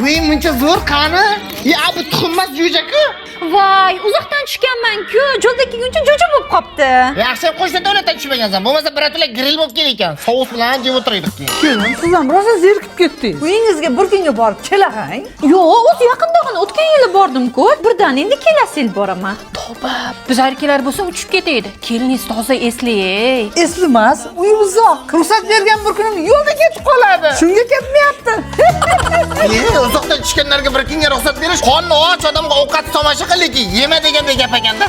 Voy, muncha zo'r qani? Ya bu tuxunmas jo'jaku. Voy, uzoqdan tushganman-ku. Yo'lda kelguncha jo'ja bo'lib qopti. Yaxshi qo'shni davlatdan tushmagansan. Bo'lmasa biratlar grill bo'lib kelar ekan. Sous bilan jeb o'tiraydik keyin. Keyin siz ham rosa zerikib ketdingiz. Uyingizga bir kunga borib kelag'ang. Yo'q, o'zi yaqindagina o'tgan yili bordim-ku. Birdan endi kelasi yil boraman. Tavba, bizarkilar bo'lsa uchib ketadi. Keliningiz toza eslay. Eslimas, uy uzoq. Ruxsat bergan bir kunim yo'lda ketib qoladi. Shunga ketmayapti. Uzoqdan tushganlarga bir kunga ruxsat berish qonni och odamga ovqat tomosha qiliki, yema degandek gap ekanda.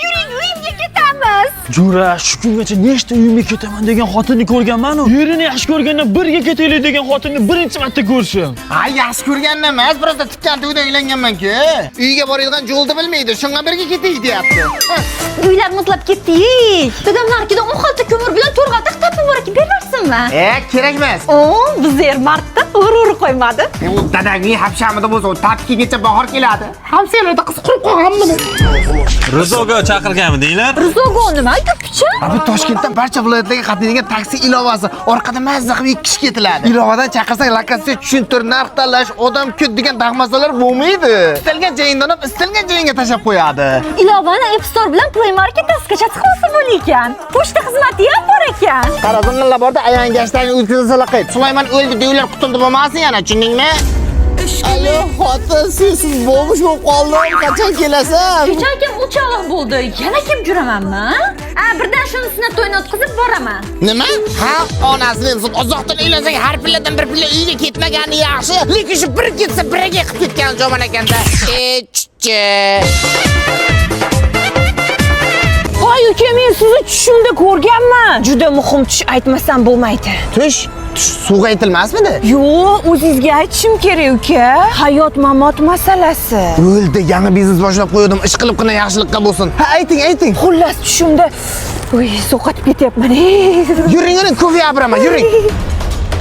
Yuring, uyimga ketamiz. Jura, shu kungacha nechta uyimga ketaman degan xotinni ko'rganman-ku. Yerini yaxshi ko'rgandan birga ketaylik degan xotinni birinchi marta ko'rishim. Ha, yaxshi ko'rgandan emas, birozda tikkan to'yda uylanganman-ku. Uyga boradigan yo'lni bilmaydi, shunga birga ketaylik deyapti. Uylar muzlab ketdik. Dadamlarkidan 10 xalta ko'mir bilan to'rg'ataq tapib bor ekan, berarsinmi? Kerak emas. Biz martda urur qo'ymadi. U dadangning hapshamida bo'lsa, u tapkigacha bahor keladi. Hamsalarda qiz qurib qolganmi? Rizoga chaqirganmidinglar? Rizoga nima aytibchi? Bu Toshkentdan barcha viloyatlarga qatnaydigan taksi ilovasi orqada mazza qilib 2 kishi ketiladi. Ilovadan chaqirsak lokatsiya tushuntir, narx tanlash, odam ko'p degan dag'mazalar bo'lmaydi. Istalgan joyingdan olib, istalgan joyingga tashab qo'yadi. Ilovani App Store bilan Play Market dasturga chiqarsa bo'lar ekan. Pochta xizmati ham bor ekan. Qarazonlar borda ayangashdan o'tkazsalar qayt. Sulaymon o'ldi deylar, qutuldi bo'lmasin yana, tushundingmi? Alo, xotin, siz bo'lmush bo'lib qoldim. Qachon kelasan? Kechagim 3 oylik bo'ldi. Yana kim juramanmi? Birdan shunisini to'yni o'tkazib boraman. Nima? Ha, onasini uzoqdan uylansang har pilladan bir pilla uyga ketmagani yaxshi. Lekin shu bir ketsa biriga qilib ketgan joman ekanda. Voy uka, men sizni tushimda ko'rganman. Juda muhim tush aytmasam bo'lmaydi. Tush suvga aytilmasmidi? Yo'q, o'zingizga aytishim kerak uka. Hayot mamot masalasi. O'ldi, yangi biznes boshlab qo'ydim. Ish qilibgina yaxshilikqa bo'lsin. Ha, ayting. Xullas tushimda sovqatib ketyapman. Yuring, ko'fi abraman, yuring.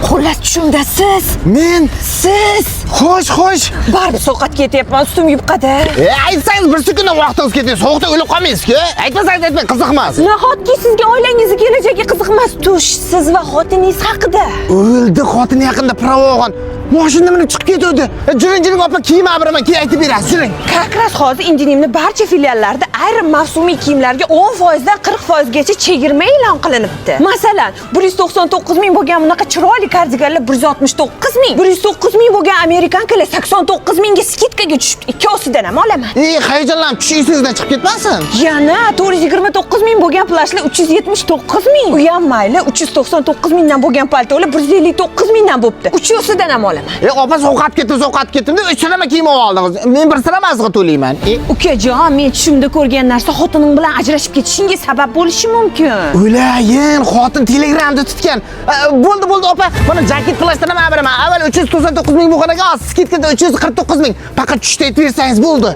Xullas tushimda siz. Men? Siz. Xo'sh. Baribir sovqat ketyapman, ustim yupqada. Aytsangiz bir sekundda vaqtingiz ketadi. Sovuqda o'lib qolmaysiz-ku. Aytmasangiz aytmang, qiziqmas. Nahotki sizga oilangizni kelajagi qiziqmas. Tush, siz va xotiningiz haqida. O'ldi, xotini yaqinda pravo olgan. Mashina minib chiqib ketdi. Juring opa, kiyim abraman, keyin aytib berasiz, juring. Kakras hozir Indinimni barcha filiallarida ayrim mavsumiy kiyimlarga 10% dan 40% gacha chegirma e'lon qilinibdi. Masalan, 199 ming bo'lgan bunaqa chiroyli kardiganlar 169 ming, 109 ming bo'lgan amerikankalar 89 mingga skidkaga tushibdi. Ikkovsidan ham olaman. Hayajonlanib tushingizdan chiqib ketmasin. Yana 429 ming bo'lgan plashlar 379 ming. U ham mayli, 399 mingdan bo'lgan paltolar 159 mingdan bo'pti. Uchosidan ham olaman. Opa, sovqat ketdim. 3 sirama kiyim oldingiz. Men bir siramasiga to'layman. Ukajon, men tushimda ko'rgan narsa xotining bilan ajrashib ketishingga sabab bo'lishi mumkin. O'layin, xotin Telegramda tutgan. Bo'ldi opa. Mana jaket plashdan ham beraman. Avval 399 ming bo'lganiga, skidkada 349 ming. Faqat tushda aytib bersangiz bo'ldi.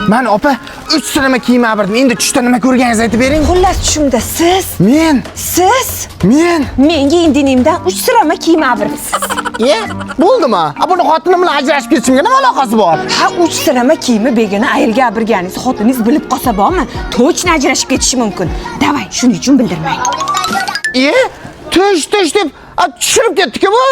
Mana opa, 3 sirama kiyim berdim. Endi tushda nima ko'rganingizni aytib bering. Xullas tushimda siz. Men. Siz. Men. Menga indinimdan 3 sirama kiyim beribsiz. Bo'ldimi? Buni xotinim bilan ajrashib ketishimga nima aloqasi bor? Ha, 3 sirama kiyimi begona ayolga berganingiz xotiningiz bilib qolsa bormi? To'chni ajrashib ketishi mumkin. Davay, shuning uchun bildirmang. Tush deb tushirib ketdik-ku bu.